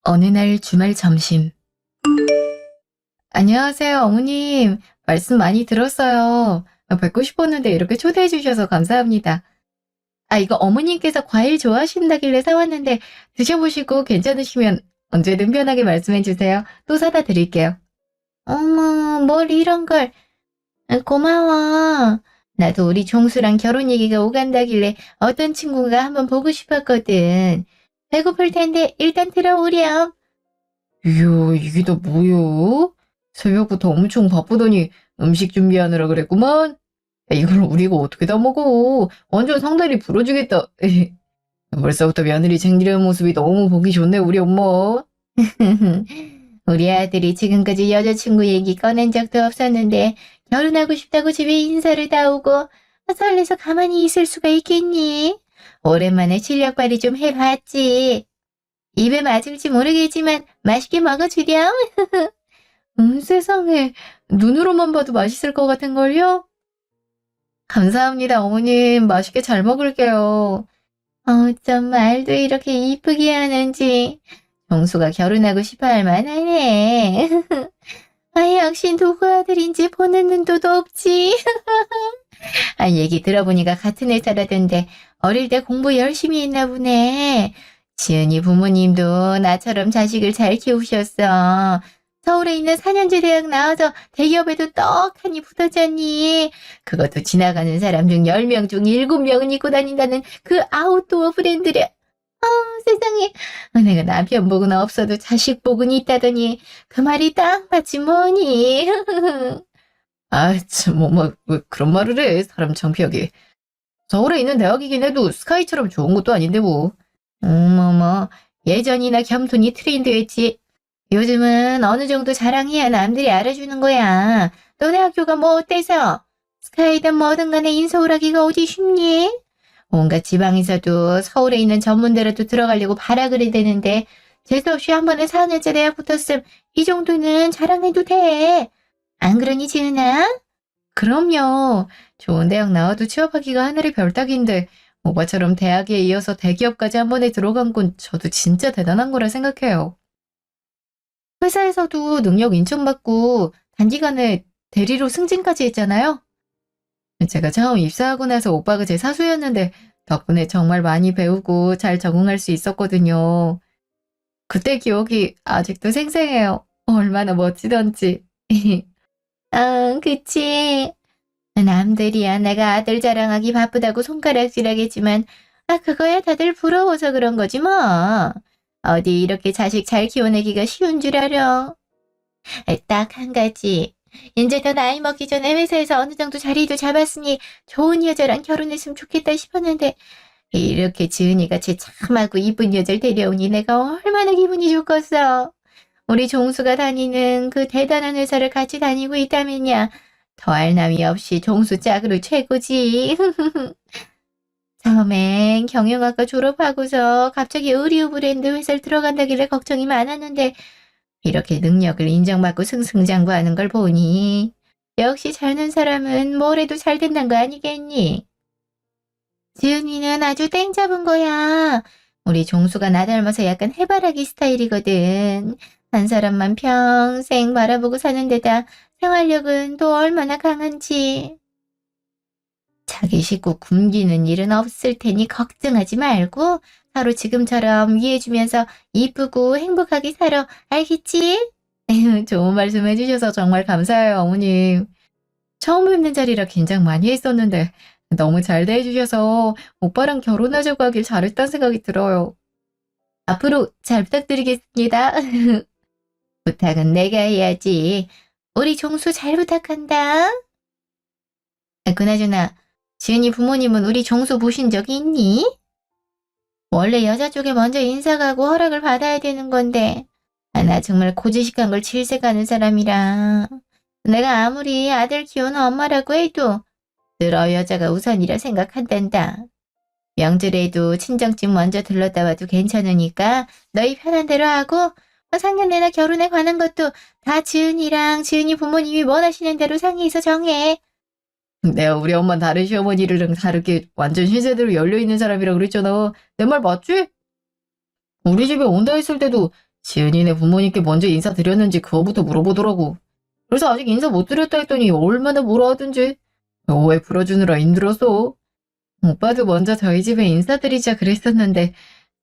어느 날 주말 점심. 안녕하세요, 어머님. 말씀 많이 들었어요. 뵙고 싶었는데 이렇게 초대해 주셔서 감사합니다. 이거 어머님께서 과일 좋아하신다길래 사왔는데 드셔보시고 괜찮으시면 언제든 편하게 말씀해 주세요. 또 사다 드릴게요. 어머, 뭘 이런 걸. 고마워. 나도 우리 종수랑 결혼 얘기가 오간다길래 어떤 친구가 한번 보고 싶었거든. 배고플 텐데 일단 들어오렴. 이야, 이게 다 뭐여? 새벽부터 엄청 바쁘더니 음식 준비하느라 그랬구만. 이걸 우리가 어떻게 다 먹어? 완전 상다리 부러지겠다. 벌써부터 며느리 챙기려는 모습이 너무 보기 좋네, 우리 엄마. 우리 아들이 지금까지 여자친구 얘기 꺼낸 적도 없었는데 결혼하고 싶다고 집에 인사를 다 오고 설레서 가만히 있을 수가 있겠니? 오랜만에 실력 발휘 좀 해봤지. 입에 맞을지 모르겠지만 맛있게 먹어주렴. 세상에. 눈으로만 봐도 맛있을 것 같은걸요? 감사합니다, 어머님. 맛있게 잘 먹을게요. 어쩜 말도 이렇게 이쁘게 하는지. 정수가 결혼하고 싶어 할 만하네. 역시 누구 아들인지 보는 눈도 높지. 얘기 들어보니까 같은 회사라던데 어릴 때 공부 열심히 했나 보네. 지은이 부모님도 나처럼 자식을 잘 키우셨어. 서울에 있는 4년제 대학 나와서 대기업에도 떡하니 붙었잖니. 그것도 지나가는 사람 중 10명 중 7명은 입고 다닌다는 그 아웃도어 브랜드를. 세상에. 내가 남편 복은 없어도 자식 복은 있다더니 그 말이 딱 맞지 뭐니. 참, 왜 그런 말을 해, 사람 창피하게. 서울에 있는 대학이긴 해도 스카이처럼 좋은 것도 아닌데 뭐. 예전이나 겸손이 트렌드였지. 요즘은 어느 정도 자랑해야 남들이 알아주는 거야. 너네 학교가 뭐 어때서? 스카이든 뭐든 간에 인서울하기가 어디 쉽니? 온갖 지방에서도 서울에 있는 전문대로도 들어가려고 발악을 해야 되는데 재수없이 한 번에 4년제 대학 붙었음. 이 정도는 자랑해도 돼. 안 그러니 지은아? 그럼요. 좋은 대학 나와도 취업하기가 하늘의 별 따기인데 오빠처럼 대학에 이어서 대기업까지 한 번에 들어간 건 저도 진짜 대단한 거라 생각해요. 회사에서도 능력 인정받고 단기간에 대리로 승진까지 했잖아요. 제가 처음 입사하고 나서 오빠가 제 사수였는데 덕분에 정말 많이 배우고 잘 적응할 수 있었거든요. 그때 기억이 아직도 생생해요. 얼마나 멋지던지. 그치. 남들이야 내가 아들 자랑하기 바쁘다고 손가락질하겠지만 그거야 다들 부러워서 그런 거지 뭐. 어디 이렇게 자식 잘 키워내기가 쉬운 줄 알아. 딱 한 가지. 이제 더 나이 먹기 전에 회사에서 어느 정도 자리도 잡았으니 좋은 여자랑 결혼했으면 좋겠다 싶었는데 이렇게 지은이같이 참하고 이쁜 여자를 데려오니 내가 얼마나 기분이 좋겠어. 우리 종수가 다니는 그 대단한 회사를 같이 다니고 있다면야 더할 나위 없이 종수 짝으로 최고지. 처음엔 경영학과 졸업하고서 갑자기 의류 브랜드 회사를 들어간다길래 걱정이 많았는데 이렇게 능력을 인정받고 승승장구하는 걸 보니 역시 잘난 사람은 뭘 해도 잘 된다는 거 아니겠니? 지은이는 아주 땡 잡은 거야. 우리 종수가 나 닮아서 약간 해바라기 스타일이거든. 한 사람만 평생 바라보고 사는 데다 생활력은 또 얼마나 강한지. 자기 식구 굶기는 일은 없을 테니 걱정하지 말고 서로 지금처럼 위해주면서 이쁘고 행복하게 살아. 알겠지? 좋은 말씀 해주셔서 정말 감사해요, 어머님. 처음 뵙는 자리라 긴장 많이 했었는데 너무 잘 대해주셔서 오빠랑 결혼하자고 하길 잘했다는 생각이 들어요. 앞으로 잘 부탁드리겠습니다. 부탁은 내가 해야지. 우리 종수 잘 부탁한다. 그나저나 지은이 부모님은 우리 종수 보신 적이 있니? 원래 여자 쪽에 먼저 인사 가고 허락을 받아야 되는 건데 나 정말 고지식한 걸 질색하는 사람이라 내가 아무리 아들 키우는 엄마라고 해도 들어 여자가 우선이라 생각한단다. 명절에도 친정집 먼저 들렀다 와도 괜찮으니까 너희 편한 대로 하고 상견례나 결혼에 관한 것도 다 지은이랑 지은이 부모님이 원하시는 대로 상의해서 정해. 내가 우리 엄마 다른 시어머니랑 다르게 완전 신세대로 열려있는 사람이라 그랬잖아. 내 말 맞지? 우리 집에 온다 했을 때도 지은이네 부모님께 먼저 인사드렸는지 그거부터 물어보더라고. 그래서 아직 인사 못 드렸다 했더니 얼마나 뭐라 하든지. 오해 풀어주느라 힘들었어. 오빠도 먼저 저희 집에 인사드리자 그랬었는데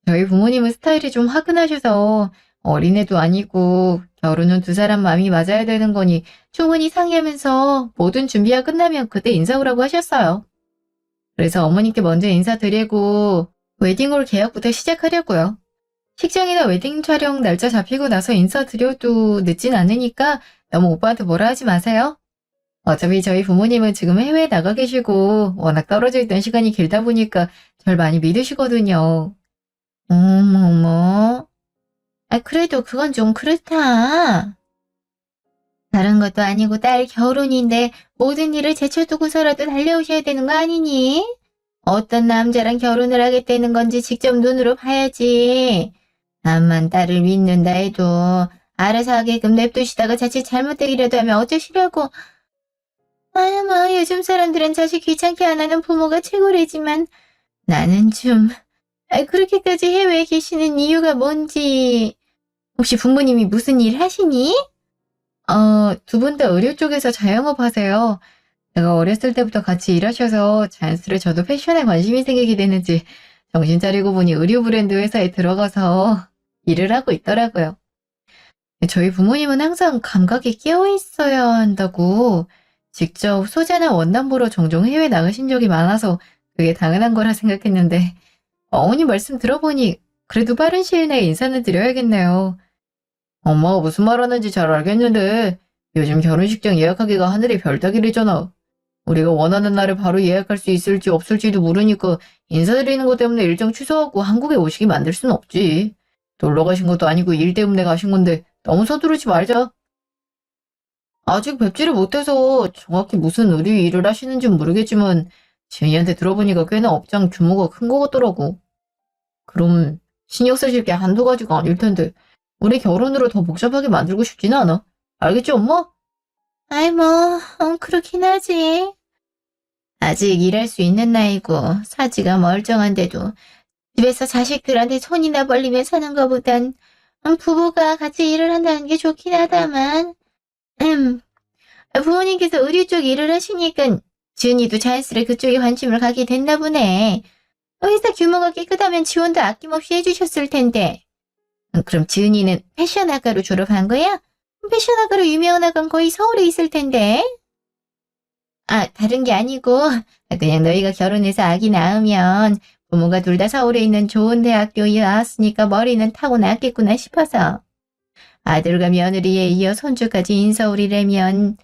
저희 부모님은 스타일이 좀 화끈하셔서 어린애도 아니고 결혼은 두 사람 마음이 맞아야 되는 거니 충분히 상의하면서 모든 준비가 끝나면 그때 인사 오라고 하셨어요. 그래서 어머님께 먼저 인사드리고 웨딩홀 계약부터 시작하려고요. 식장이나 웨딩 촬영 날짜 잡히고 나서 인사드려도 늦진 않으니까 너무 오빠한테 뭐라 하지 마세요. 어차피 저희 부모님은 지금 해외에 나가 계시고 워낙 떨어져 있던 시간이 길다 보니까 절 많이 믿으시거든요. 어머머. 그래도 그건 좀 그렇다. 다른 것도 아니고 딸 결혼인데 모든 일을 제쳐두고서라도 달려오셔야 되는 거 아니니? 어떤 남자랑 결혼을 하겠다는 건지 직접 눈으로 봐야지. 암만 딸을 믿는다 해도 알아서 하게끔 냅두시다가 자칫 잘못되기라도 하면 어쩌시려고. 아유 뭐 요즘 사람들은 자식 귀찮게 안 하는 부모가 최고래지만 나는 좀 그렇게까지 해외에 계시는 이유가 뭔지. 혹시 부모님이 무슨 일 하시니? 두 분 다 의료 쪽에서 자영업 하세요. 제가 어렸을 때부터 같이 일하셔서 자연스레 저도 패션에 관심이 생기게 되는지 정신 차리고 보니 의류 브랜드 회사에 들어가서 일을 하고 있더라고요. 저희 부모님은 항상 감각에 끼어 있어야 한다고 직접 소재나 원단 보러 종종 해외 나가신 적이 많아서 그게 당연한 거라 생각했는데 어머니 말씀 들어보니 그래도 빠른 시일 내에 인사는 드려야겠네요. 엄마가 무슨 말 하는지 잘 알겠는데 요즘 결혼식장 예약하기가 하늘의 별 따기이잖아. 우리가 원하는 날에 바로 예약할 수 있을지 없을지도 모르니까 인사드리는 것 때문에 일정 취소하고 한국에 오시게 만들 순 없지. 놀러 가신 것도 아니고 일 때문에 가신 건데 너무 서두르지 말자. 아직 뵙지를 못해서 정확히 무슨 의류 일을 하시는지는 모르겠지만 지은이한테 들어보니까 꽤나 업장 규모가 큰 것 같더라고. 그럼 신경 쓰실 게 한두 가지가 아닐 텐데 우리 결혼으로 더 복잡하게 만들고 싶지는 않아. 알겠지, 엄마? 아이 뭐 그렇긴 하지. 아직 일할 수 있는 나이고 사지가 멀쩡한데도 집에서 자식들한테 손이나 벌리며 사는 것보단 부부가 같이 일을 한다는 게 좋긴 하다만 부모님께서 의류 쪽 일을 하시니까 지은이도 자연스레 그쪽에 관심을 갖게 됐나 보네. 회사 규모가 꽤 크다면 지원도 아낌없이 해주셨을 텐데. 그럼 지은이는 패션학과로 졸업한 거야? 패션학과로 유명한 학과는 거의 서울에 있을 텐데. 다른 게 아니고 그냥 너희가 결혼해서 아기 낳으면 부모가 둘 다 서울에 있는 좋은 대학교에 나왔으니까 머리는 타고났겠구나 싶어서. 아들과 며느리에 이어 손주까지 인서울이라면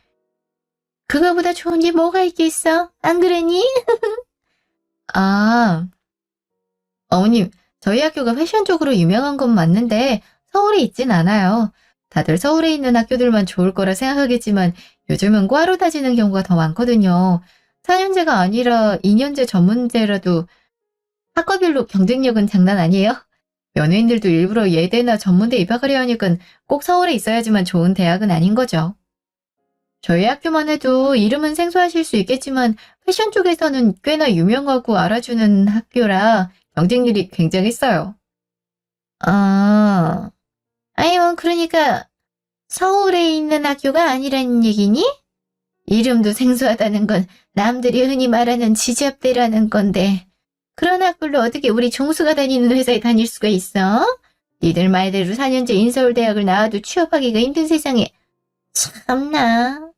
그거보다 좋은 게 뭐가 있겠어? 안 그러니? 어머님, 저희 학교가 패션 쪽으로 유명한 건 맞는데 서울에 있진 않아요. 다들 서울에 있는 학교들만 좋을 거라 생각하겠지만 요즘은 과로 다지는 경우가 더 많거든요. 4년제가 아니라 2년제 전문제라도 학과별로 경쟁력은 장난 아니에요. 연예인들도 일부러 예대나 전문대 입학하려 하니까 꼭 서울에 있어야지만 좋은 대학은 아닌 거죠. 저희 학교만 해도 이름은 생소하실 수 있겠지만 패션 쪽에서는 꽤나 유명하고 알아주는 학교라 경쟁률이 굉장했어요. 뭐 그러니까 서울에 있는 학교가 아니라는 얘기니? 이름도 생소하다는 건 남들이 흔히 말하는 지잡대라는 건데 그런 학교로 어떻게 우리 종수가 다니는 회사에 다닐 수가 있어? 니들 말대로 4년제 인서울대학을 나와도 취업하기가 힘든 세상에 참나.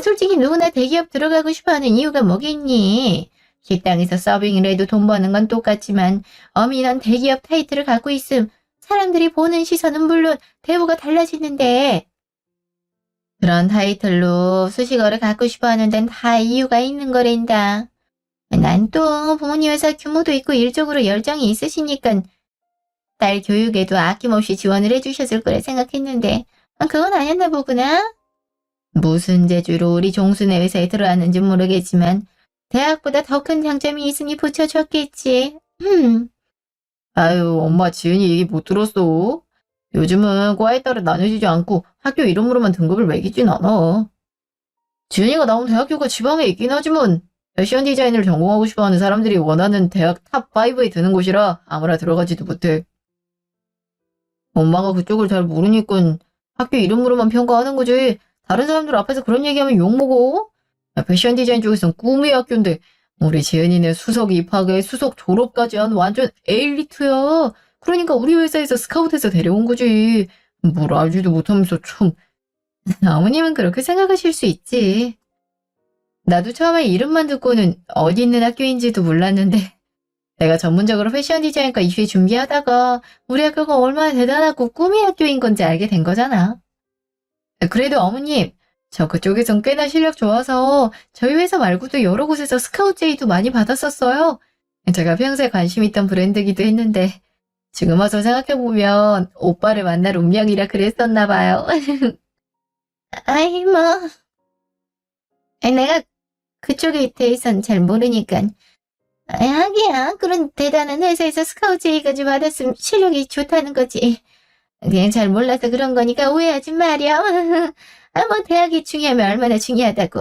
솔직히 누구나 대기업 들어가고 싶어하는 이유가 뭐겠니? 식당에서 서빙을 해도 돈 버는 건 똑같지만 어민한 대기업 타이틀을 갖고 있음 사람들이 보는 시선은 물론 대우가 달라지는데 그런 타이틀로 수식어를 갖고 싶어하는 데는 다 이유가 있는 거란다. 난 또 부모님 회사 규모도 있고 일적으로 열정이 있으시니까 딸 교육에도 아낌없이 지원을 해주셨을 거라 생각했는데 그건 아니었나 보구나. 무슨 재주로 우리 종수네 회사에 들어왔는지 모르겠지만 대학보다 더 큰 장점이 있으니 붙여줬겠지. 아유, 엄마 지은이 얘기 못 들었어. 요즘은 과에 따라 나눠지지 않고 학교 이름으로만 등급을 매기진 않아. 지은이가 나온 대학교가 지방에 있긴 하지만 패션 디자인을 전공하고 싶어하는 사람들이 원하는 대학 탑5에 드는 곳이라 아무나 들어가지도 못해. 엄마가 그쪽을 잘 모르니까 학교 이름으로만 평가하는 거지. 다른 사람들 앞에서 그런 얘기하면 욕먹어. 야, 패션 디자인 쪽에선 꿈의 학교인데 우리 지은이는 수석 입학에 수석 졸업까지 한 완전 에일리트야. 그러니까 우리 회사에서 스카우트해서 데려온 거지. 뭘 알지도 못하면서 참. 어머님은 그렇게 생각하실 수 있지. 나도 처음에 이름만 듣고는 어디 있는 학교인지도 몰랐는데 내가 전문적으로 패션 디자인과 입시 준비하다가 우리 학교가 얼마나 대단하고 꿈의 학교인 건지 알게 된 거잖아. 그래도 어머님, 저 그쪽에선 꽤나 실력 좋아서 저희 회사 말고도 여러 곳에서 스카우트 제의도 많이 받았었어요. 제가 평소에 관심 있던 브랜드기도 했는데 지금 와서 생각해보면 오빠를 만날 운명이라 그랬었나 봐요. 아이, 뭐. 내가 그쪽에 대해선 잘 모르니까. 하기야, 그런 대단한 회사에서 스카우트 제의까지 받았으면 실력이 좋다는 거지. 그냥 잘 몰라서 그런 거니까 오해하지 마렴. 뭐 대학이 중요하면 얼마나 중요하다고.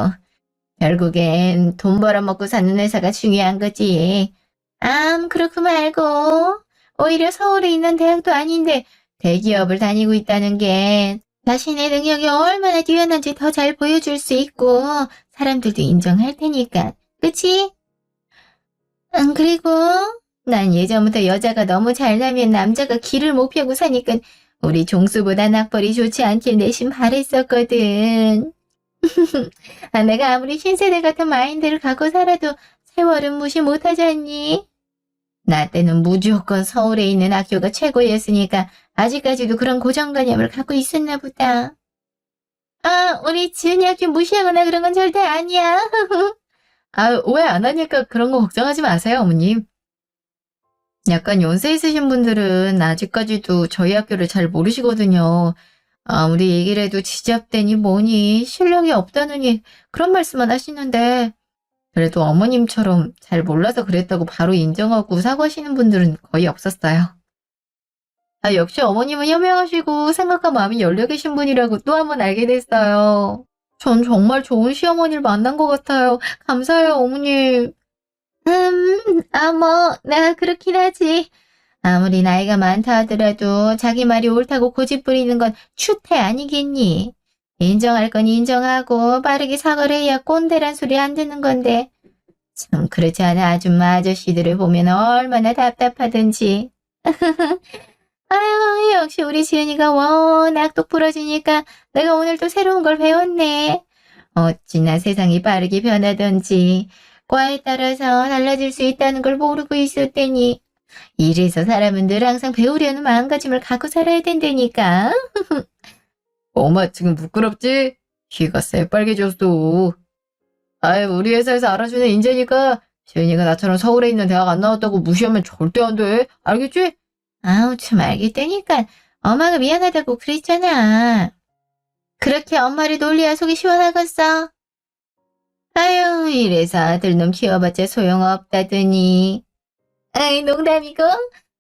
결국엔 돈 벌어먹고 사는 회사가 중요한 거지. 그렇고 말고 오히려 서울에 있는 대학도 아닌데 대기업을 다니고 있다는 게 자신의 능력이 얼마나 뛰어난지 더 잘 보여줄 수 있고 사람들도 인정할 테니까. 그치? 그리고 난 예전부터 여자가 너무 잘나면 남자가 길을 못 펴고 사니까 우리 종수보다 낙벌이 좋지 않길 내심 바랬었거든. 내가 아무리 신세대 같은 마인드를 갖고 살아도 세월은 무시 못하지 않니? 나 때는 무조건 서울에 있는 학교가 최고였으니까 아직까지도 그런 고정관념을 갖고 있었나 보다. 우리 지은이 학교 무시하거나 그런 건 절대 아니야. 오해 안 하니까 그런 거 걱정하지 마세요, 어머님. 약간 연세 있으신 분들은 아직까지도 저희 학교를 잘 모르시거든요. 아무리 얘기를 해도 지잡대니 뭐니 실력이 없다느니 그런 말씀만 하시는데 그래도 어머님처럼 잘 몰라서 그랬다고 바로 인정하고 사과하시는 분들은 거의 없었어요. 역시 어머님은 현명하시고 생각과 마음이 열려 계신 분이라고 또 한 번 알게 됐어요. 전 정말 좋은 시어머니를 만난 것 같아요. 감사해요, 어머님. 뭐, 내가 그렇긴 하지. 아무리 나이가 많다 하더라도 자기 말이 옳다고 고집 부리는 건 추태 아니겠니? 인정할 건 인정하고 빠르게 사과를 해야 꼰대란 소리 안 듣는 건데. 참 그렇지 않은 아줌마 아저씨들을 보면 얼마나 답답하든지. 아유, 역시 우리 지은이가 워낙 똑부러지니까 내가 오늘 또 새로운 걸 배웠네. 어찌나 세상이 빠르게 변하던지 과에 따라서 달라질 수 있다는 걸 모르고 있었대니. 이래서 사람은 늘 항상 배우려는 마음가짐을 갖고 살아야 된다니까. 엄마 지금 부끄럽지? 귀가 새빨개졌어. 우리 회사에서 알아주는 인재니까 지은이가 나처럼 서울에 있는 대학 안 나왔다고 무시하면 절대 안 돼. 알겠지? 참 알겠다니까. 엄마가 미안하다고 그랬잖아. 그렇게 엄마를 놀려야 속이 시원하겠어. 아유, 이래서 아들놈 키워봤자 소용없다더니. 농담이고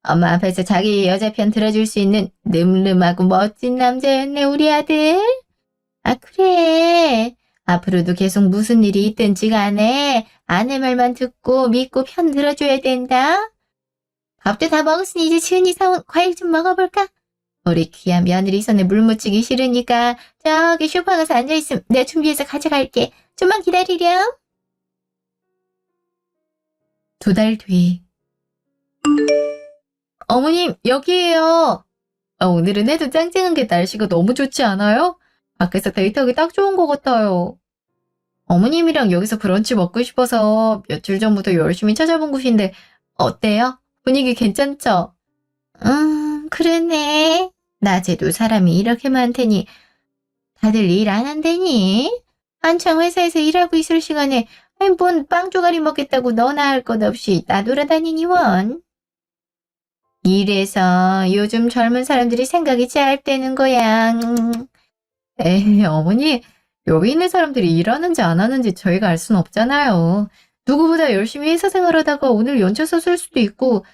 엄마 앞에서 자기 여자 편 들어줄 수 있는 늠름하고 멋진 남자였네, 우리 아들. 그래. 앞으로도 계속 무슨 일이 있든지 간에 아내 말만 듣고 믿고 편 들어줘야 된다. 밥도 다 먹었으니 이제 지은이 사온 과일 좀 먹어볼까? 우리 귀한 며느리 손에 물 묻히기 싫으니까 저기 소파 가서 앉아있으면 내가 준비해서 가져갈게. 좀만 기다리렴. 2달 뒤. 어머님, 여기에요. 오늘은 해도 짱짱한 게 날씨가 너무 좋지 않아요? 밖에서 데이트하기 딱 좋은 것 같아요. 어머님이랑 여기서 브런치 먹고 싶어서 며칠 전부터 열심히 찾아본 곳인데 어때요? 분위기 괜찮죠? 그러네. 낮에도 사람이 이렇게 많다니 다들 일 안 한다니? 한창 회사에서 일하고 있을 시간에 뭔 빵 조가리 먹겠다고 너나 할 것 없이 나돌아다니니 원. 이래서 요즘 젊은 사람들이 생각이 짧다는 거야. 에이, 어머니, 여기 있는 사람들이 일하는지 안 하는지 저희가 알 순 없잖아요. 누구보다 열심히 회사 생활하다가 오늘 연차서 쓸 수도 있고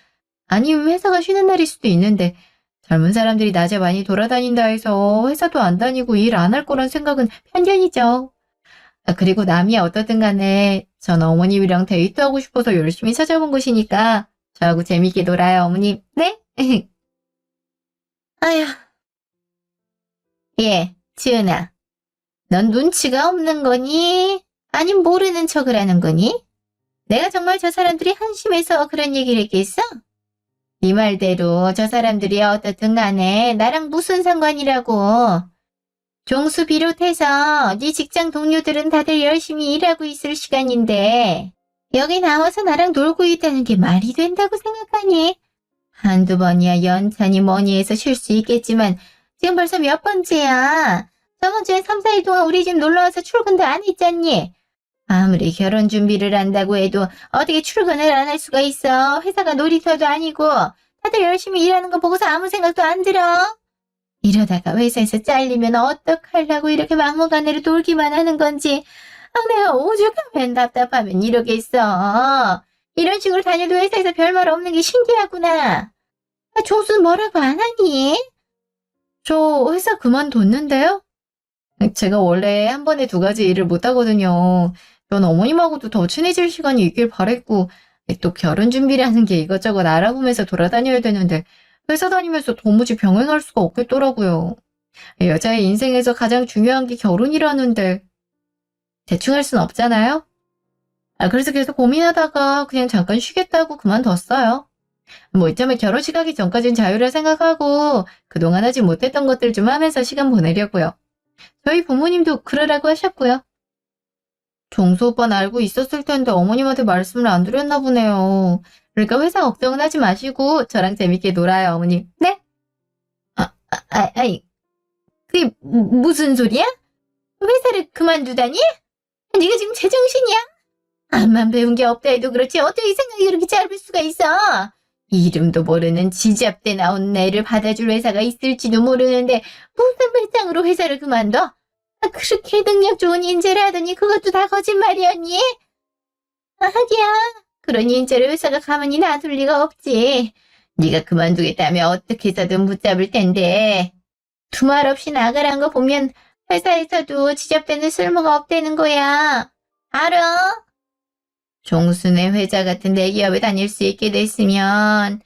아니면 회사가 쉬는 날일 수도 있는데 젊은 사람들이 낮에 많이 돌아다닌다 해서 회사도 안 다니고 일 안 할 거란 생각은 편견이죠. 그리고 남이 어떻든 간에 전 어머님이랑 데이트하고 싶어서 열심히 찾아본 곳이니까 저하고 재밌게 놀아요, 어머님. 네? 아휴. 예, 지은아. 넌 눈치가 없는 거니? 아님 모르는 척을 하는 거니? 내가 정말 저 사람들이 한심해서 그런 얘기를 했겠어? 네 말대로 저 사람들이 어떻든 간에 나랑 무슨 상관이라고. 종수 비롯해서 네 직장 동료들은 다들 열심히 일하고 있을 시간인데 여기 나와서 나랑 놀고 있다는 게 말이 된다고 생각하니? 한두 번이야 연찬이 뭐니 해서 쉴 수 있겠지만 지금 벌써 몇 번째야. 저번 주에 3, 4일 동안 우리 집 놀러와서 출근도 안 했잖니? 아무리 결혼 준비를 한다고 해도 어떻게 출근을 안 할 수가 있어. 회사가 놀이터도 아니고 다들 열심히 일하는 거 보고서 아무 생각도 안 들어. 이러다가 회사에서 잘리면 어떡하려고 이렇게 막무가내로 놀기만 하는 건지. 내가 오죽하면 답답하면 이러겠어. 이런 식으로 다녀도 회사에서 별말 없는 게 신기하구나. 종수는 뭐라고 안 하니? 저 회사 그만뒀는데요? 제가 원래 한 번에 두 가지 일을 못 하거든요. 전 어머님하고도 더 친해질 시간이 있길 바랬고, 또 결혼 준비를 하는 게 이것저것 알아보면서 돌아다녀야 되는데, 회사 다니면서 도무지 병행할 수가 없겠더라고요. 여자의 인생에서 가장 중요한 게 결혼이라는데, 대충 할 순 없잖아요? 그래서 계속 고민하다가 그냥 잠깐 쉬겠다고 그만뒀어요. 뭐 이참에 결혼식 하기 전까진 자유를 생각하고, 그동안 하지 못했던 것들 좀 하면서 시간 보내려고요. 저희 부모님도 그러라고 하셨고요. 종수 오빠는 알고 있었을 텐데 어머님한테 말씀을 안 드렸나 보네요. 그러니까 회사 걱정은 하지 마시고 저랑 재밌게 놀아요, 어머님. 네? 아이, 그게 무슨 소리야? 회사를 그만두다니? 네가 지금 제정신이야? 암만 배운 게 없다 해도 그렇지 어떻게 생각이 그렇게 짧을 수가 있어? 이름도 모르는 지잡대 나온 애를 받아줄 회사가 있을지도 모르는데 무슨 배짱으로 회사를 그만둬? 그렇게 능력 좋은 인재를 하더니 그것도 다 거짓말이었니? 하기야. 그런 인재를 회사가 가만히 놔둘 리가 없지. 네가 그만두겠다며 어떻게 해서든 붙잡을 텐데. 두말 없이 나가란 거 보면 회사에서도 지잡대는 쓸모가 없다는 거야. 알아? 종순의 회사 같은 대기업에 다닐 수 있게 됐으면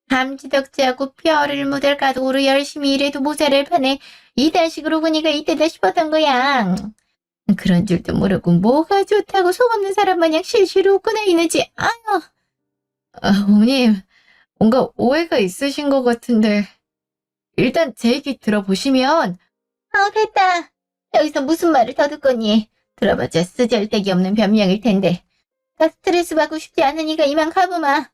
감지덕지하고 뼈를 묻을 가도로 열심히 일해도 모자랄 판에 이딴 식으로 보니까 이때다 싶었던 거야. 그런 줄도 모르고 뭐가 좋다고 속 없는 사람 마냥 실실 웃고 다니는지. 아유. 어머님, 뭔가 오해가 있으신 것 같은데, 일단 제 얘기 들어보시면, 됐다. 여기서 무슨 말을 더 듣거니. 들어봤자 쓰잘데기 없는 변명일 텐데. 나 스트레스 받고 싶지 않으니까 이만 가보마.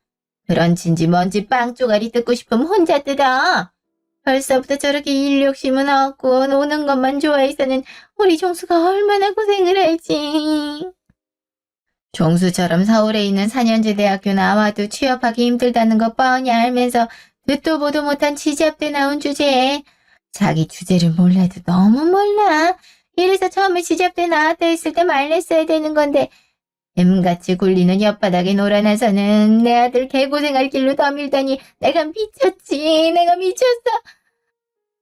그런 진지 뭔지 빵 쪼가리 뜯고 싶으면 혼자 뜯어. 벌써부터 저렇게 일 욕심은 없고 노는 것만 좋아해서는 우리 종수가 얼마나 고생을 할지. 종수처럼 서울에 있는 4년제 대학교 나와도 취업하기 힘들다는 거 뻔히 알면서 듣도 보도 못한 지잡대 나온 주제에 자기 주제를 몰라도 너무 몰라. 이래서 처음에 지잡대 나왔다 했을 때 말렸어야 되는 건데 뱀같이 굴리는 엿바닥에 놀아나서는 내 아들 개고생할 길로 더 밀다니 내가 미쳤지. 내가 미쳤어.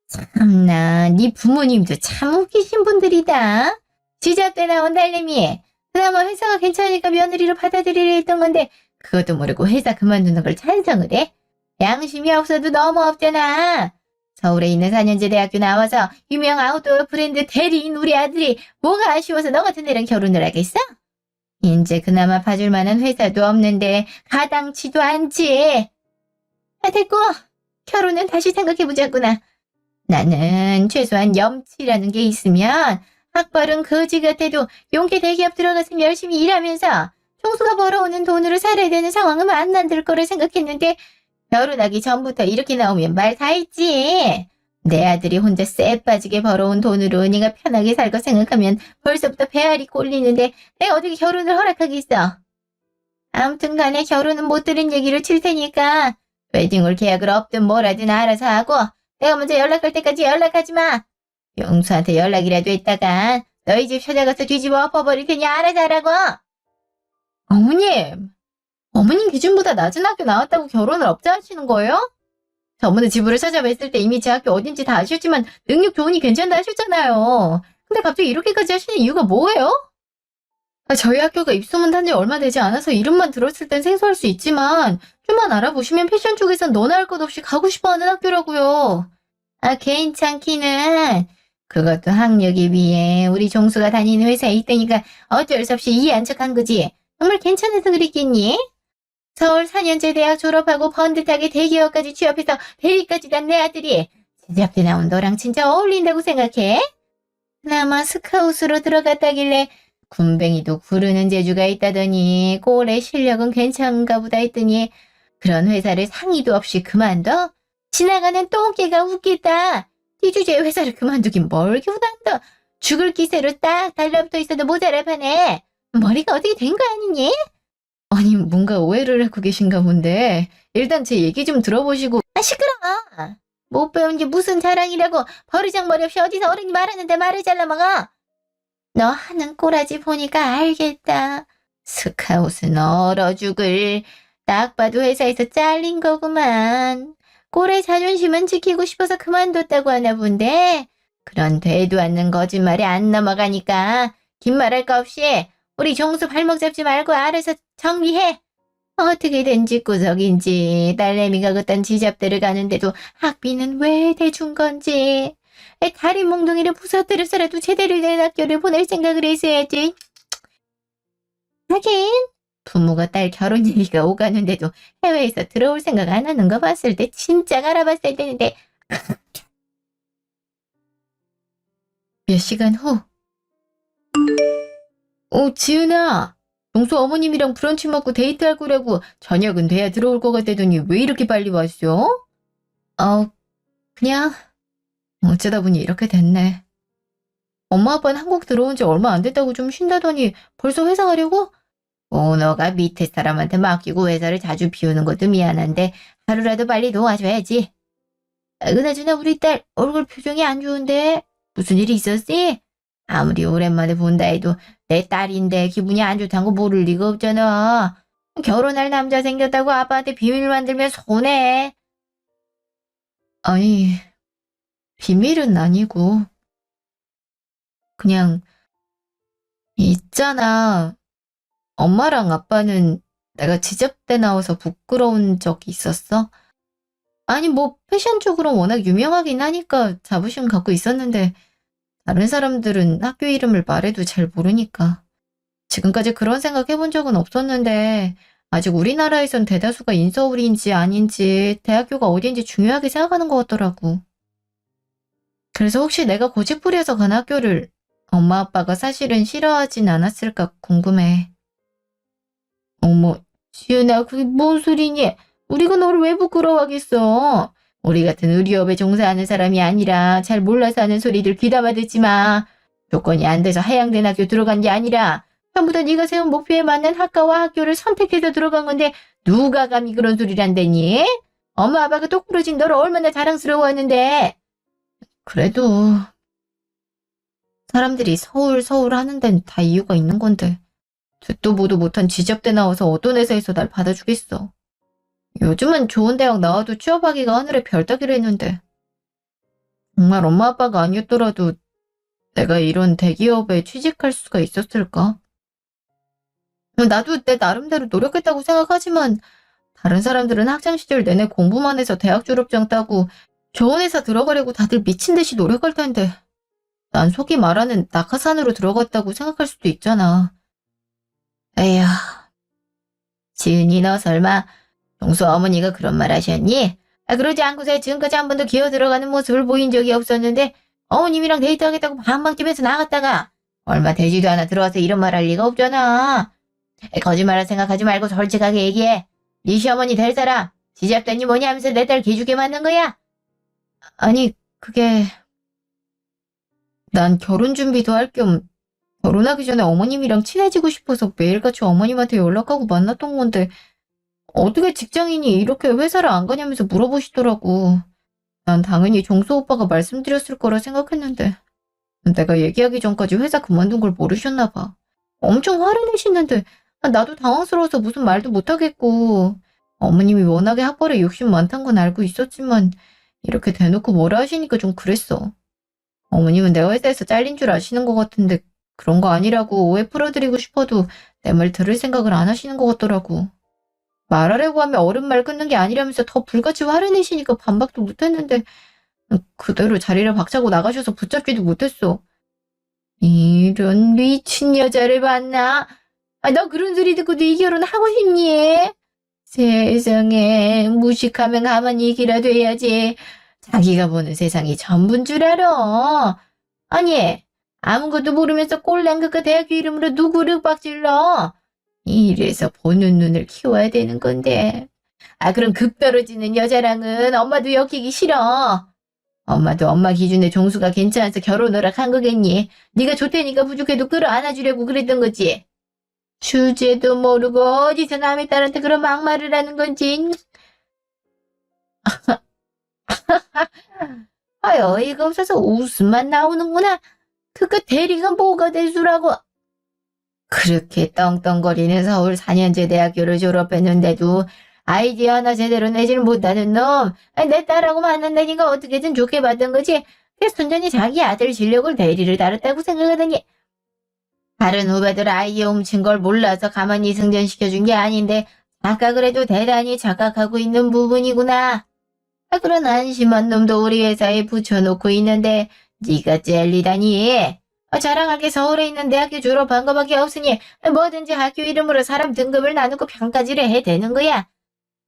참나, 네 부모님도 참 웃기신 분들이다. 지잡대 나온 딸내미. 그나마 회사가 괜찮으니까 며느리로 받아들이려 했던 건데 그것도 모르고 회사 그만두는 걸 찬성을 해? 양심이 없어도 너무 없잖아. 서울에 있는 4년제 대학교 나와서 유명 아웃도어 브랜드 대리인 우리 아들이 뭐가 아쉬워서 너 같은 애랑 결혼을 하겠어? 이제 그나마 봐줄 만한 회사도 없는데 가당치도 않지. 됐고 결혼은 다시 생각해보자꾸나. 나는 최소한 염치라는 게 있으면 학벌은 거지 같아도 용케 대기업 들어가서 열심히 일하면서 종수가 벌어오는 돈으로 살아야 되는 상황은 안 만들 거라 생각했는데 결혼하기 전부터 이렇게 나오면 말 다 했지. 내 아들이 혼자 쎄 빠지게 벌어온 돈으로 네가 편하게 살 거 생각하면 벌써부터 배알이 꼴리는데 내가 어떻게 결혼을 허락하겠어. 아무튼 간에 결혼은 못 들은 얘기를 칠 테니까 웨딩홀 계약을 없든 뭐라든 알아서 하고 내가 먼저 연락할 때까지 연락하지 마. 용수한테 연락이라도 했다가 너희 집 찾아가서 뒤집어 엎어버릴 테니 알아서 하라고. 어머님 기준보다 낮은 학교 나왔다고 결혼을 업자하시는 거예요? 저번에 지부를 찾아뵀을 때 이미 제 학교 어딘지 다 아셨지만 능력 좋으니 괜찮다 하셨잖아요. 근데 갑자기 이렇게까지 하시는 이유가 뭐예요? 저희 학교가 입소문 탄 지 얼마 되지 않아서 이름만 들었을 땐 생소할 수 있지만 좀만 알아보시면 패션 쪽에선 너나 할 것 없이 가고 싶어하는 학교라고요. 아, 괜찮기는. 그것도 학력에 비해 우리 종수가 다니는 회사에 있다니까 어쩔 수 없이 이해한 척한 거지. 정말 괜찮아서 그랬겠니? 서울 4년제 대학 졸업하고 번듯하게 대기업까지 취업해서 대리까지 단 내 아들이 제작대 나온 너랑 진짜 어울린다고 생각해? 그나마 스카웃으로 들어갔다길래 군뱅이도 구르는 재주가 있다더니 꼴의 실력은 괜찮은가 보다 했더니 그런 회사를 상의도 없이 그만둬? 지나가는 똥개가 웃겠다. 띠주제 회사를 그만두긴 뭘 겨우단다. 죽을 기세로 딱 달라붙어 있어도 모자랄 판에 머리가 어떻게 된 거 아니니? 아니, 뭔가 오해를 하고 계신가 본데, 일단 제 얘기 좀 들어보시고, 아, 시끄러워. 못 배운 게 무슨 자랑이라고 버르장머리 없이 어디서 어른이 말하는데 말을 잘라먹어. 너 하는 꼬라지 보니까 알겠다. 스카웃은 얼어 죽을. 딱 봐도 회사에서 잘린 거구만. 꼴의 자존심은 지키고 싶어서 그만뒀다고 하나 본데 그런 되도 않는 거짓말에 안 넘어가니까 긴 말할 거 없이 우리 종수 발목 잡지 말고 알아서 정리해. 어떻게 된 집구석인지 딸내미가 그딴 지잡대를 가는데도 학비는 왜 대준 건지. 다리 몽둥이를 부서뜨려서라도 제대로 된 학교를 보낼 생각을 했어야지. 하긴 부모가 딸 결혼 얘기가 오가는데도 해외에서 들어올 생각 안 하는 거 봤을 때 진작 알아봤어야 되는데. 몇 시간 후. 지은아. 종수 어머님이랑 브런치 먹고 데이트할 거라고 저녁은 돼야 들어올 것 같다더니 왜 이렇게 빨리 왔어? 그냥 어쩌다 보니 이렇게 됐네. 엄마 아빠는 한국 들어온 지 얼마 안 됐다고 좀 쉰다더니 벌써 회사 가려고? 오너가 밑에 사람한테 맡기고 회사를 자주 비우는 것도 미안한데 하루라도 빨리 도와줘야지. 그나저나 우리 딸 얼굴 표정이 안 좋은데 무슨 일이 있었지? 아무리 오랜만에 본다 해도 내 딸인데 기분이 안 좋다는 거 모를 리가 없잖아. 결혼할 남자 생겼다고 아빠한테 비밀 만들면 손해. 아니, 비밀은 아니고 그냥 있잖아. 엄마랑 아빠는 내가 지잡대 나와서 부끄러운 적이 있었어? 아니, 뭐 패션 쪽으로 워낙 유명하긴 하니까 자부심 갖고 있었는데 다른 사람들은 학교 이름을 말해도 잘 모르니까. 지금까지 그런 생각 해본 적은 없었는데 아직 우리나라에선 대다수가 인서울인지 아닌지 대학교가 어딘지 중요하게 생각하는 것 같더라고. 그래서 혹시 내가 고집부려서 간 학교를 엄마 아빠가 사실은 싫어하진 않았을까 궁금해. 어머, 지은아, 그게 뭔 소리니? 우리가 너를 왜 부끄러워하겠어? 우리 같은 의료업에 종사하는 사람이 아니라 잘 몰라서 하는 소리들 귀담아 듣지 마. 조건이 안 돼서 하향된 학교 들어간 게 아니라 전부 다 네가 세운 목표에 맞는 학과와 학교를 선택해서 들어간 건데 누가 감히 그런 소리를 한다니? 엄마 아빠가 똑부러진 너를 얼마나 자랑스러워하는데. 그래도 사람들이 서울 하는 데는 다 이유가 있는 건데 듣도 보도 못한 지잡대 나와서 어떤 회사에서 날 받아주겠어. 요즘은 좋은 대학 나와도 취업하기가 하늘의 별 따기로 했는데 정말 엄마 아빠가 아니었더라도 내가 이런 대기업에 취직할 수가 있었을까? 나도 내 나름대로 노력했다고 생각하지만 다른 사람들은 학창시절 내내 공부만 해서 대학 졸업장 따고 좋은 회사 들어가려고 다들 미친 듯이 노력할 텐데 난 속이 말하는 낙하산으로 들어갔다고 생각할 수도 있잖아. 에휴, 지은이 너 설마 종수 어머니가 그런 말 하셨니? 그러지 않고서 지금까지 한 번도 기어 들어가는 모습을 보인 적이 없었는데 어머님이랑 데이트하겠다고 방방집에서 나갔다가 얼마 되지도 않아 들어와서 이런 말 할 리가 없잖아. 거짓말할 생각하지 말고 솔직하게 얘기해. 네 시어머니 될 사람 지잡다니 뭐냐 하면서 내 딸 기죽게 만든 거야? 아니, 그게 난 결혼 준비도 할 겸 결혼하기 전에 어머님이랑 친해지고 싶어서 매일같이 어머님한테 연락하고 만났던 건데 어떻게 직장인이 이렇게 회사를 안 가냐면서 물어보시더라고. 난 당연히 종수 오빠가 말씀드렸을 거라 생각했는데 내가 얘기하기 전까지 회사 그만둔 걸 모르셨나 봐. 엄청 화를 내시는데 나도 당황스러워서 무슨 말도 못하겠고 어머님이 워낙에 학벌에 욕심 많단 건 알고 있었지만 이렇게 대놓고 뭐라 하시니까 좀 그랬어. 어머님은 내가 회사에서 잘린 줄 아시는 것 같은데 그런 거 아니라고 오해 풀어드리고 싶어도 내 말 들을 생각을 안 하시는 것 같더라고. 말하려고 하면 어른 말 끊는 게 아니라면서 더 불같이 화를 내시니까 반박도 못했는데 그대로 자리를 박차고 나가셔서 붙잡지도 못했어. 이런 미친 여자를 봤나? 너 그런 소리 듣고 네 결혼하고 싶니? 세상에, 무식하면 가만히 있기라도 해야지. 자기가 보는 세상이 전부인 줄 알아. 아니, 아무것도 모르면서 꼴랑 그깟 대학교 이름으로 누구를 빡질러? 이래서 보는 눈을 키워야 되는 건데. 그럼 급 떨어지는 여자랑은 엄마도 엮이기 싫어. 엄마도 엄마 기준에 종수가 괜찮아서 결혼 허락한 거겠니? 네가 좋다니까 부족해도 끌어안아주려고 그랬던 거지. 주제도 모르고 어디서 남의 딸한테 그런 막말을 하는 건지. 어이가 없어서 웃음만 나오는구나. 그깟 대리가 뭐가 대수라고. 그렇게 떵떵거리는 서울 4년제 대학교를 졸업했는데도 아이디어 하나 제대로 내질 못하는 놈. 내 딸하고 만난다니까 어떻게든 좋게 봤던 거지. 순전히 자기 아들 실력을 대리를 다뤘다고 생각하더니 다른 후배들 아이디어 훔친 걸 몰라서 가만히 승진시켜준 게 아닌데 아까 그래도 대단히 착각하고 있는 부분이구나. 그런 안심한 놈도 우리 회사에 붙여놓고 있는데 네가 젤리다니. 자랑하게 서울에 있는 대학교 졸업한 거밖에 없으니 뭐든지 학교 이름으로 사람 등급을 나누고 평가지를 해대는 거야.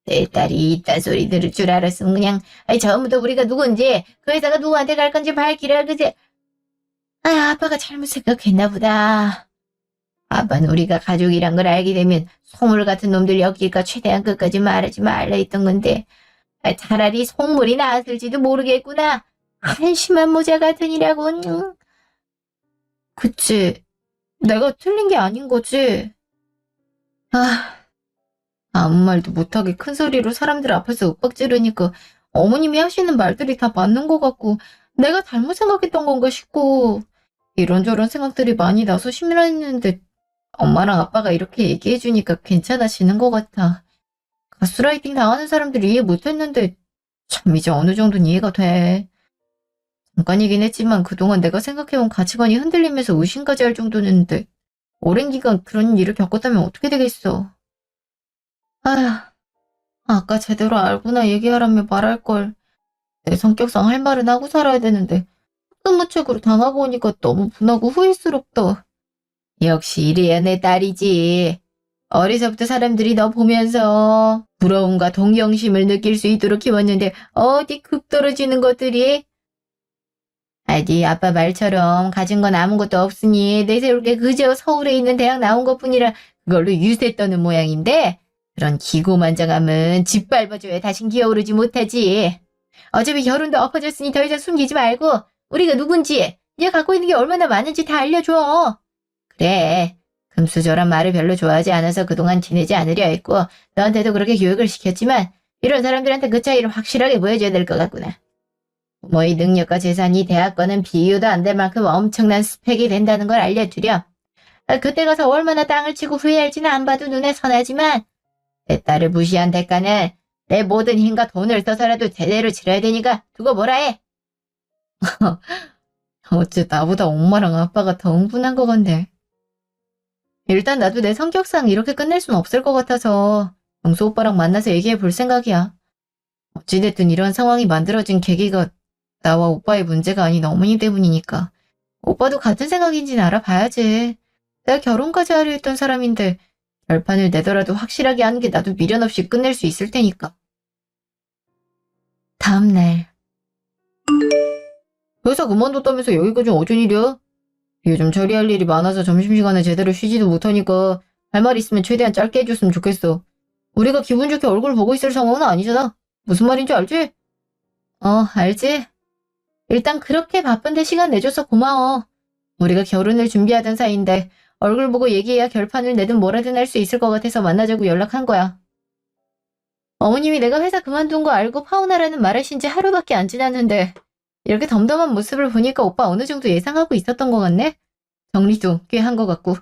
내 딸이 이딴 소리 들을 줄 알았으면 그냥 처음부터 우리가 누군지 그 회사가 누구한테 갈 건지 밝히라 그지. 아빠가 잘못 생각했나 보다. 아빠는 우리가 가족이란 걸 알게 되면 속물 같은 놈들 엮일까 최대한 끝까지 말하지 말라 했던 건데 차라리 속물이 나았을지도 모르겠구나. 한심한 모자 같으니라고. 그치. 내가 틀린 게 아닌 거지. 아무 말도 못하게 큰 소리로 사람들 앞에서 윽박지르니까 어머님이 하시는 말들이 다 맞는 것 같고 내가 잘못 생각했던 건가 싶고 이런저런 생각들이 많이 나서 심란했는데 엄마랑 아빠가 이렇게 얘기해주니까 괜찮아지는 것 같아. 가스라이팅 당하는 사람들 이해 못했는데 참 이제 어느 정도는 이해가 돼. 잠깐이긴 했지만 그동안 내가 생각해온 가치관이 흔들리면서 의심까지 할 정도였는데 오랜 기간 그런 일을 겪었다면 어떻게 되겠어. 아까 제대로 알고나 얘기하라며 말할 걸. 내 성격상 할 말은 하고 살아야 되는데 끝무책으로 당하고 오니까 너무 분하고 후회스럽다. 역시 이래야 내 딸이지. 어려서부터 사람들이 너 보면서 부러움과 동경심을 느낄 수 있도록 키웠는데 어디 급 떨어지는 것들이. 네 아빠 말처럼 가진 건 아무것도 없으니 내세울 게 그저 서울에 있는 대학 나온 것뿐이라 그걸로 유세 떠는 모양인데 그런 기고만장함은 짓밟아줘야 다신 기어오르지 못하지. 어차피 결혼도 엎어졌으니 더 이상 숨기지 말고 우리가 누군지 네가 갖고 있는 게 얼마나 많은지 다 알려줘. 그래. 금수저란 말을 별로 좋아하지 않아서 그동안 지내지 않으려 했고 너한테도 그렇게 교육을 시켰지만 이런 사람들한테 그 차이를 확실하게 보여줘야 될 것 같구나. 부모의 능력과 재산이 대학과는 비교도 안 될 만큼 엄청난 스펙이 된다는 걸 알려주렴. 그때 가서 얼마나 땅을 치고 후회할지는 안 봐도 눈에 선하지만 내 딸을 무시한 대가는 내 모든 힘과 돈을 써서라도 제대로 치러야 되니까 두고 뭐라 해. 어째 나보다 엄마랑 아빠가 더 흥분한 것 같네. 일단 나도 내 성격상 이렇게 끝낼 순 없을 것 같아서 영수 오빠랑 만나서 얘기해 볼 생각이야. 어찌됐든 이런 상황이 만들어진 계기가 나와 오빠의 문제가 아닌 어머니 때문이니까 오빠도 같은 생각인지는 알아봐야지. 내가 결혼까지 하려 했던 사람인데 결판을 내더라도 확실하게 하는 게 나도 미련 없이 끝낼 수 있을 테니까. 다음날 회사 그만뒀다면서 여기까지 어쩐 일이야? 요즘 처리할 일이 많아서 점심시간에 제대로 쉬지도 못하니까 할 말 있으면 최대한 짧게 해줬으면 좋겠어. 우리가 기분 좋게 얼굴 보고 있을 상황은 아니잖아. 무슨 말인지 알지? 알지? 일단 그렇게 바쁜데 시간 내줘서 고마워. 우리가 결혼을 준비하던 사이인데 얼굴 보고 얘기해야 결판을 내든 뭐라든 할 수 있을 것 같아서 만나자고 연락한 거야. 어머님이 내가 회사 그만둔 거 알고 파혼하라는 말하신 지 하루밖에 안 지났는데 이렇게 덤덤한 모습을 보니까 오빠 어느 정도 예상하고 있었던 것 같네? 정리도 꽤 한 것 같고.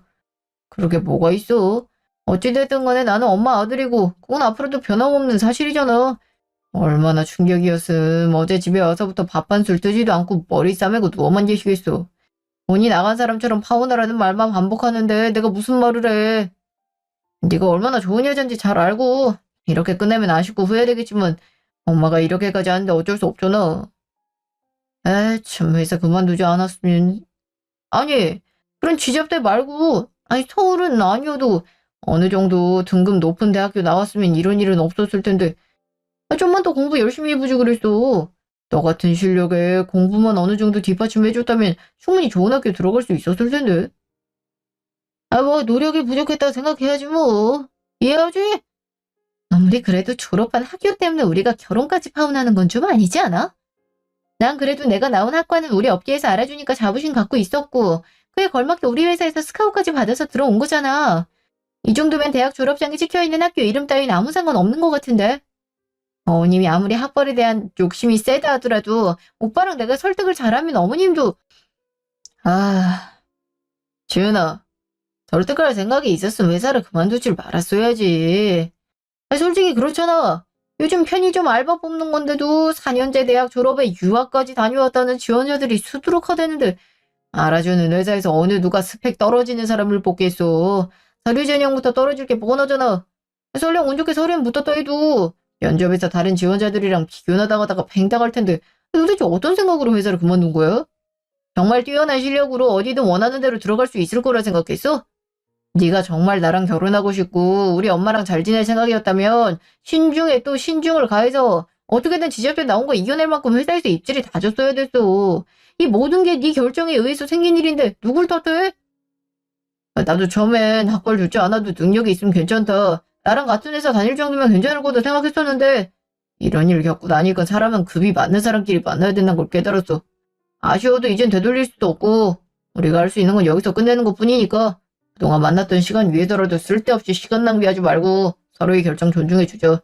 그러게 뭐가 있어. 어찌됐든 간에 나는 엄마 아들이고 그건 앞으로도 변함없는 사실이잖아. 얼마나 충격이었음. 어제 집에 와서부터 밥 한 술 뜨지도 않고 머리 싸매고 누워만 계시겠어. 돈이 나간 사람처럼 파혼하라는 말만 반복하는데 내가 무슨 말을 해. 네가 얼마나 좋은 여잔지 잘 알고 이렇게 끝내면 아쉽고 후회되겠지만 엄마가 이렇게까지 하는데 어쩔 수 없잖아. 참, 회사 그만두지 않았으면. 아니, 그런 지잡대 말고, 아니, 서울은 아니어도 어느 정도 등급 높은 대학교 나왔으면 이런 일은 없었을 텐데, 좀만 더 공부 열심히 해보지 그랬어. 너 같은 실력에 공부만 어느 정도 뒷받침해줬다면 충분히 좋은 학교 들어갈 수 있었을 텐데. 뭐, 노력이 부족했다 생각해야지, 뭐. 이해하지? 아무리 그래도 졸업한 학교 때문에 우리가 결혼까지 파혼하는 건 좀 아니지 않아? 난 그래도 내가 나온 학과는 우리 업계에서 알아주니까 자부심 갖고 있었고, 그에 걸맞게 우리 회사에서 스카웃까지 받아서 들어온 거잖아. 이 정도면 대학 졸업장에 찍혀있는 학교 이름 따윈 아무 상관없는 것 같은데. 어머님이 아무리 학벌에 대한 욕심이 세다 하더라도 오빠랑 내가 설득을 잘하면 어머님도. 지은아, 설득할 생각이 있었으면 회사를 그만두질 말았어야지. 솔직히 그렇잖아. 요즘 편의점 알바 뽑는 건데도 4년제 대학 졸업에 유학까지 다녀왔다는 지원자들이 수두룩하다는데 알아주는 회사에서 어느 누가 스펙 떨어지는 사람을 뽑겠어. 서류 전형부터 떨어질 게 뻔하잖아. 설령 운 좋게 서류는 붙었다 해도 면접에서 다른 지원자들이랑 비교나 당하다가 팽당할 텐데 도대체 어떤 생각으로 회사를 그만둔 거야? 정말 뛰어난 실력으로 어디든 원하는 대로 들어갈 수 있을 거라 생각했어? 네가 정말 나랑 결혼하고 싶고 우리 엄마랑 잘 지낼 생각이었다면 신중에 또 신중을 가해서 어떻게든 지적대 나온 거 이겨낼 만큼 회사에서 입질이 다 줬어야 됐어. 이 모든 게 네 결정에 의해서 생긴 일인데 누굴 탓해? 나도 처음엔 학벌 좋지 않아도 능력이 있으면 괜찮다. 나랑 같은 회사 다닐 정도면 괜찮을 거다 생각했었는데 이런 일 겪고 나니까 사람은 급이 맞는 사람끼리 만나야 된다는 걸 깨달았어. 아쉬워도 이젠 되돌릴 수도 없고 우리가 할 수 있는 건 여기서 끝내는 것뿐이니까 그동안 만났던 시간 위해서라도 쓸데없이 시간 낭비하지 말고 서로의 결정 존중해주자.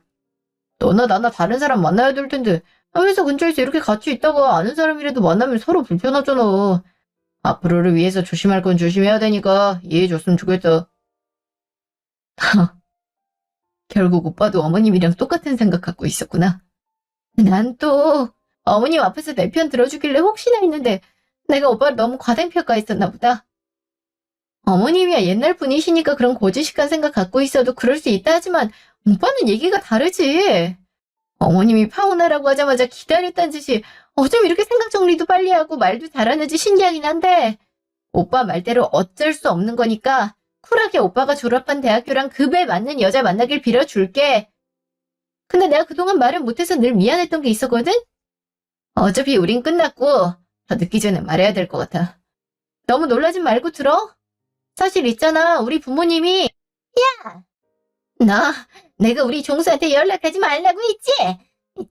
너나 나나 다른 사람 만나야 될 텐데 회사 근처에서 이렇게 같이 있다가 아는 사람이라도 만나면 서로 불편하잖아. 앞으로를 위해서 조심할 건 조심해야 되니까 이해해줬으면 좋겠다. 결국 오빠도 어머님이랑 똑같은 생각 갖고 있었구나. 난 또 어머님 앞에서 내 편 들어주길래 혹시나 했는데 내가 오빠를 너무 과대평가했었나 보다. 어머님이야 옛날 분이시니까 그런 고지식한 생각 갖고 있어도 그럴 수 있다 하지만 오빠는 얘기가 다르지. 어머님이 파혼하라고 하자마자 기다렸단 짓이 어쩜 이렇게 생각 정리도 빨리 하고 말도 잘하는지 신기하긴 한데 오빠 말대로 어쩔 수 없는 거니까 쿨하게 오빠가 졸업한 대학교랑 급에 맞는 여자 만나길 빌어줄게. 근데 내가 그동안 말을 못해서 늘 미안했던 게 있었거든? 어차피 우린 끝났고 더 늦기 전에 말해야 될 것 같아. 너무 놀라지 말고 들어. 사실 있잖아 우리 부모님이 내가 우리 종수한테 연락하지 말라고 했지?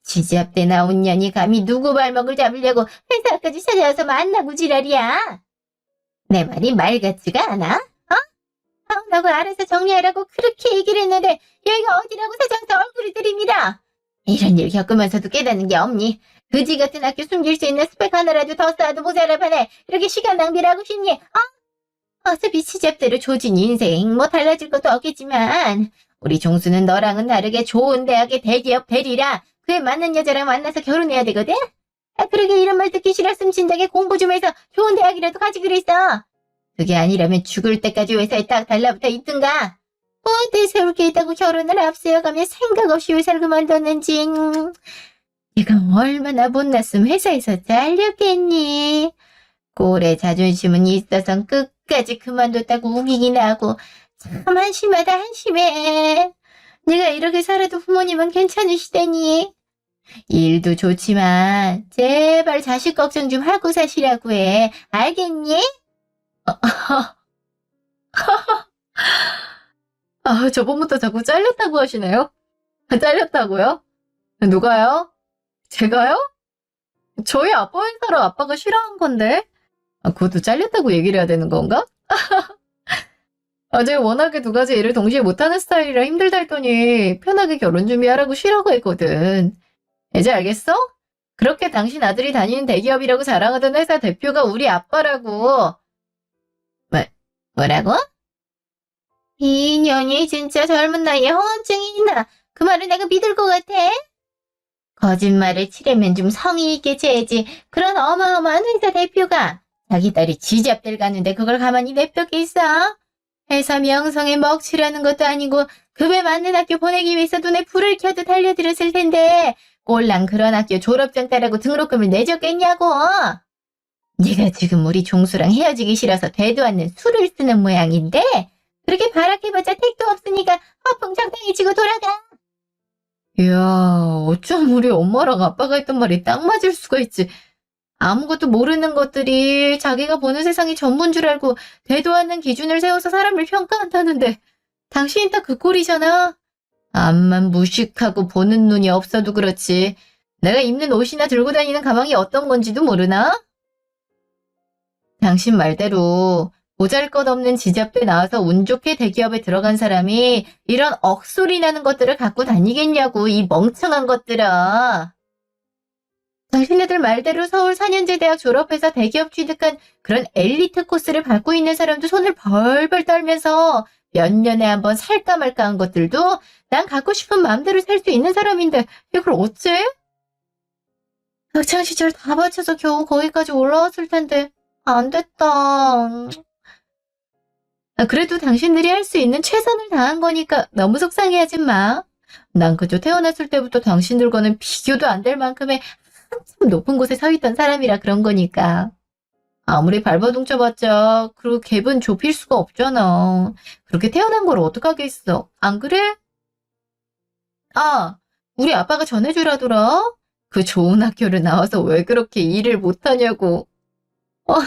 지지합대 나온 년이 감히 누구 발목을 잡으려고 회사까지 찾아와서 만나고 지랄이야. 내 말이 말 같지가 않아? 너가 알아서 정리하라고 그렇게 얘기를 했는데 여기가 어디라고 사장서 얼굴을 들이밀어. 이런 일 겪으면서도 깨닫는 게 없니? 그지 같은 학교 숨길 수 있는 스펙 하나라도 더 쌓아도 모자랄 판에 이렇게 시간 낭비를 하고 싶니? 어차피 시잡대로 조진 인생 뭐 달라질 것도 없겠지만 우리 종수는 너랑은 다르게 좋은 대학의 대기업 대리라 그에 맞는 여자랑 만나서 결혼해야 되거든? 그러게 이런 말 듣기 싫었으면 진작에 공부 좀 해서 좋은 대학이라도 가지 그랬어. 그게 아니라면 죽을 때까지 회사에 딱 달라붙어 있든가. 내세울 게 있다고 결혼을 앞세워가며 생각 없이 회사를 그만뒀는지. 네가 얼마나 못났으면 회사에서 잘렸겠니? 꼴에 자존심은 있어서 끝까지 그만뒀다고 우기기나 하고 참 한심하다 한심해. 네가 이렇게 살아도 부모님은 괜찮으시다니. 일도 좋지만 제발 자식 걱정 좀 하고 사시라고 해. 알겠니? 저번부터 자꾸 잘렸다고 하시네요? 잘렸다고요? 누가요? 제가요? 저희 아빠 회사로 아빠가 싫어한 건데? 그것도 잘렸다고 얘기를 해야 되는 건가? 제가 워낙에 두 가지 일을 동시에 못하는 스타일이라 힘들다 했더니 편하게 결혼 준비하라고 쉬라고 했거든. 이제 알겠어? 그렇게 당신 아들이 다니는 대기업이라고 자랑하던 회사 대표가 우리 아빠라고. 뭐라고? 이 년이 진짜 젊은 나이에 허언증이 있나? 그 말을 내가 믿을 것 같아? 거짓말을 치려면 좀 성의 있게 재야지. 그런 어마어마한 회사 대표가 자기 딸이 지잡들 가는데 그걸 가만히 냅뒀겠어? 회사 명성에 먹칠하는 것도 아니고 급에 맞는 학교 보내기 위해서 눈에 불을 켜도 달려들었을 텐데 꼴랑 그런 학교 졸업장 따라고 등록금을 내줬겠냐고. 네가 지금 우리 종수랑 헤어지기 싫어서 되도 않는 술을 쓰는 모양인데 그렇게 바락해봤자 택도 없으니까 허풍정당히 치고 돌아가. 이야, 어쩜 우리 엄마랑 아빠가 했던 말이 딱 맞을 수가 있지. 아무것도 모르는 것들이 자기가 보는 세상이 전부인 줄 알고 되도 않는 기준을 세워서 사람을 평가한다는데 당신이 딱 그 꼴이잖아. 암만 무식하고 보는 눈이 없어도 그렇지. 내가 입는 옷이나 들고 다니는 가방이 어떤 건지도 모르나? 당신 말대로 보잘것없는 지잡대 나와서 운 좋게 대기업에 들어간 사람이 이런 억소리 나는 것들을 갖고 다니겠냐고, 이 멍청한 것들아. 당신네들 말대로 서울 4년제 대학 졸업해서 대기업 취득한 그런 엘리트 코스를 밟고 있는 사람도 손을 벌벌 떨면서 몇 년에 한번 살까 말까 한 것들도 난 갖고 싶은 마음대로 살 수 있는 사람인데 이걸 어째? 학창시절 다 바쳐서 겨우 거기까지 올라왔을 텐데 안 됐다. 그래도 당신들이 할 수 있는 최선을 다한 거니까 너무 속상해하지 마. 난 그저 태어났을 때부터 당신들과는 비교도 안 될 만큼의 한참 높은 곳에 서 있던 사람이라 그런 거니까. 아무리 발버둥쳐봤자 그 갭은 좁힐 수가 없잖아. 그렇게 태어난 걸 어떡하겠어. 안 그래? 아, 우리 아빠가 전해주라더라. 그 좋은 학교를 나와서 왜 그렇게 일을 못하냐고.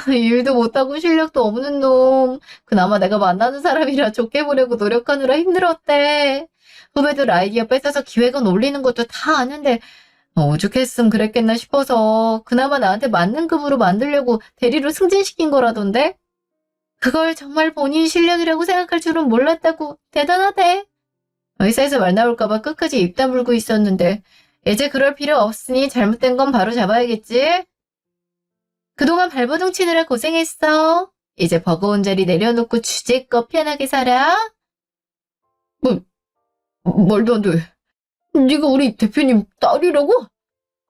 일도 못하고 실력도 없는 놈. 그나마 내가 만나는 사람이라 좋게 보려고 노력하느라 힘들었대. 후배들 아이디어 뺏어서 기획안 올리는 것도 다 아는데 오죽했음 그랬겠나 싶어서 그나마 나한테 맞는 급으로 만들려고 대리로 승진시킨 거라던데? 그걸 정말 본인 실력이라고 생각할 줄은 몰랐다고. 대단하대. 회사에서 말 나올까봐 끝까지 입 다물고 있었는데 이제 그럴 필요 없으니 잘못된 건 바로 잡아야겠지? 그동안 발버둥 치느라 고생했어. 이제 버거운 자리 내려놓고 주제껏 편하게 살아. 말도 안 돼. 네가 우리 대표님 딸이라고?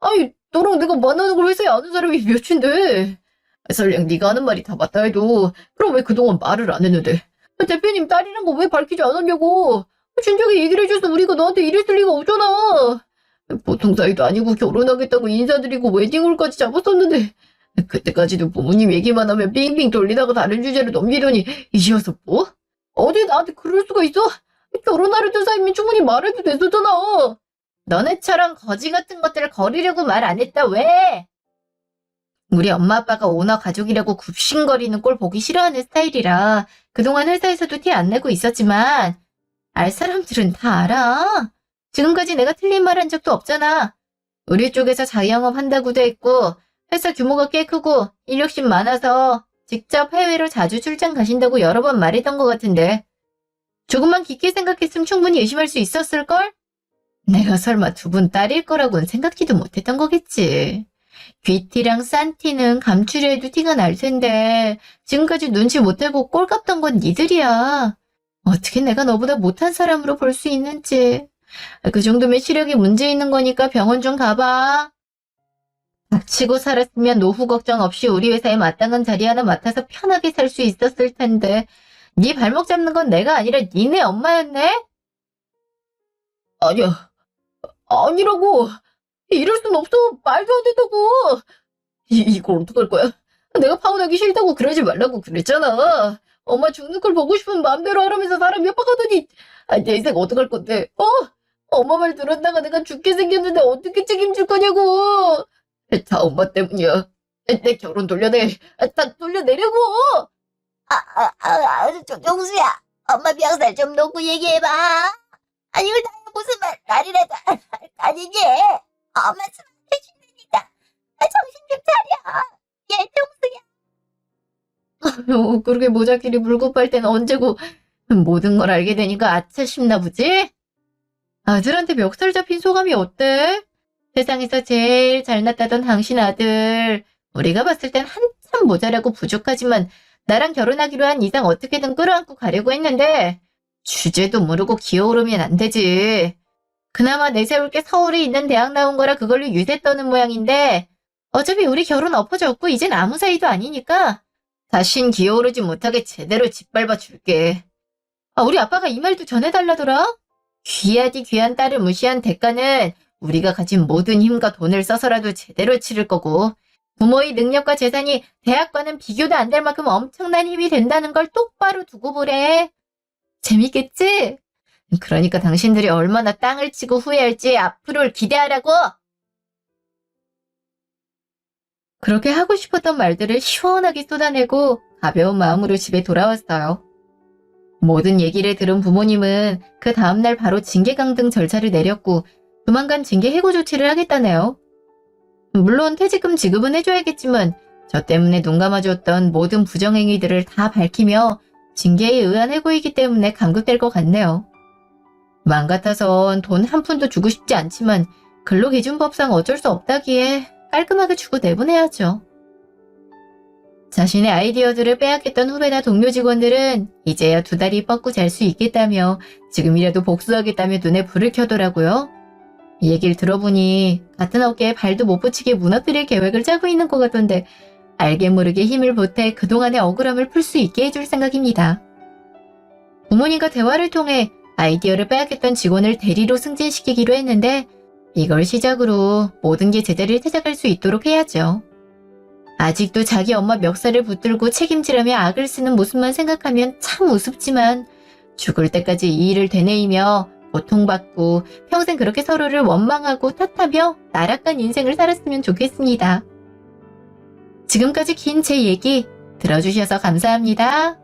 아니, 너랑 내가 만나는 걸 회사에 아는 사람이 몇인데. 설령 네가 하는 말이 다 맞다 해도 그럼 왜 그동안 말을 안 했는데. 대표님 딸이란 거 왜 밝히지 않았냐고. 진작에 얘기를 해줘서 우리가 너한테 이랬을 리가 없잖아. 보통 사이도 아니고 결혼하겠다고 인사드리고 웨딩홀까지 잡았었는데 그때까지도 부모님 얘기만 하면 빙빙 돌리다가 다른 주제로 넘기더니 이제 와서 뭐? 어디 나한테 그럴 수가 있어? 결혼하려던 사이면 충분히 말해도 됐었잖아. 너네처럼 거지 같은 것들을 거리려고 말 안 했다 왜? 우리 엄마 아빠가 오너 가족이라고 굽신거리는 꼴 보기 싫어하는 스타일이라 그동안 회사에서도 티 안 내고 있었지만 알 사람들은 다 알아. 지금까지 내가 틀린 말 한 적도 없잖아. 우리 쪽에서 자영업 한다고도 했고 회사 규모가 꽤 크고 인력심 많아서 직접 해외로 자주 출장 가신다고 여러 번 말했던 것 같은데 조금만 깊게 생각했으면 충분히 의심할 수 있었을걸? 내가 설마 두 분 딸일 거라고는 생각지도 못했던 거겠지. 귀티랑 싼티는 감추려 해도 티가 날 텐데 지금까지 눈치 못 채고 꼴값던 건 니들이야. 어떻게 내가 너보다 못한 사람으로 볼 수 있는지. 그 정도면 시력이 문제 있는 거니까 병원 좀 가봐. 닥치고 살았으면 노후 걱정 없이 우리 회사에 마땅한 자리 하나 맡아서 편하게 살 수 있었을 텐데 네 발목 잡는 건 내가 아니라 니네 엄마였네? 아니야. 아니라고. 이럴 순 없어. 말도 안 된다고. 이걸 어떡할 거야? 내가 파혼하기 싫다고 그러지 말라고 그랬잖아. 엄마 죽는 걸 보고 싶으면 마음대로 하라면서 사람 협박하더니 내 인생 어떡할 건데? 엄마 말 들었다가 내가 죽게 생겼는데 어떻게 책임질 거냐고. 다 엄마 때문이야. 내 결혼 돌려내. 다 돌려내려고. 정수야, 엄마 멱살 좀 놓고 얘기해봐. 아니, 이거 무슨 말이라도 아니지? 엄마 스마트 해준다니까. 정신 좀 차려. 얘 정수야. 그렇게 모자끼리 물고 빨 때는 언제고 모든 걸 알게 되니까 아차 싶나 보지? 아들한테 멱살 잡힌 소감이 어때? 세상에서 제일 잘났다던 당신 아들. 우리가 봤을 땐 한참 모자라고 부족하지만 나랑 결혼하기로 한 이상 어떻게든 끌어안고 가려고 했는데 주제도 모르고 기어오르면 안 되지. 그나마 내세울 게 서울에 있는 대학 나온 거라 그걸로 유세 떠는 모양인데 어차피 우리 결혼 엎어졌고 이젠 아무 사이도 아니니까 다신 기어오르지 못하게 제대로 짓밟아 줄게. 우리 아빠가 이 말도 전해달라더라. 귀하디 귀한 딸을 무시한 대가는 우리가 가진 모든 힘과 돈을 써서라도 제대로 치를 거고, 부모의 능력과 재산이 대학과는 비교도 안 될 만큼 엄청난 힘이 된다는 걸 똑바로 두고 보래. 재밌겠지? 그러니까 당신들이 얼마나 땅을 치고 후회할지 앞으로를 기대하라고! 그렇게 하고 싶었던 말들을 시원하게 쏟아내고 가벼운 마음으로 집에 돌아왔어요. 모든 얘기를 들은 부모님은 그 다음날 바로 징계 강등 절차를 내렸고 조만간 징계 해고 조치를 하겠다네요. 물론 퇴직금 지급은 해줘야겠지만 저 때문에 눈 감아줬던 모든 부정행위들을 다 밝히며 징계에 의한 해고이기 때문에 감급될 것 같네요. 맘 같아선 돈 한 푼도 주고 싶지 않지만 근로기준법상 어쩔 수 없다기에 깔끔하게 주고 내보내야죠. 자신의 아이디어들을 빼앗겼던 후배나 동료 직원들은 이제야 두 다리 뻗고 잘 수 있겠다며 지금이라도 복수하겠다며 눈에 불을 켜더라고요. 이 얘기를 들어보니 같은 어깨에 발도 못 붙이게 무너뜨릴 계획을 짜고 있는 것 같던데 알게 모르게 힘을 보태 그동안의 억울함을 풀 수 있게 해줄 생각입니다. 부모님과 대화를 통해 아이디어를 빼앗겼던 직원을 대리로 승진시키기로 했는데 이걸 시작으로 모든 게 제자리를 찾아갈 수 있도록 해야죠. 아직도 자기 엄마 멱살을 붙들고 책임지라며 악을 쓰는 모습만 생각하면 참 우습지만 죽을 때까지 이 일을 되뇌이며 고통받고 평생 그렇게 서로를 원망하고 탓하며 나락간 인생을 살았으면 좋겠습니다. 지금까지 긴 제 얘기 들어주셔서 감사합니다.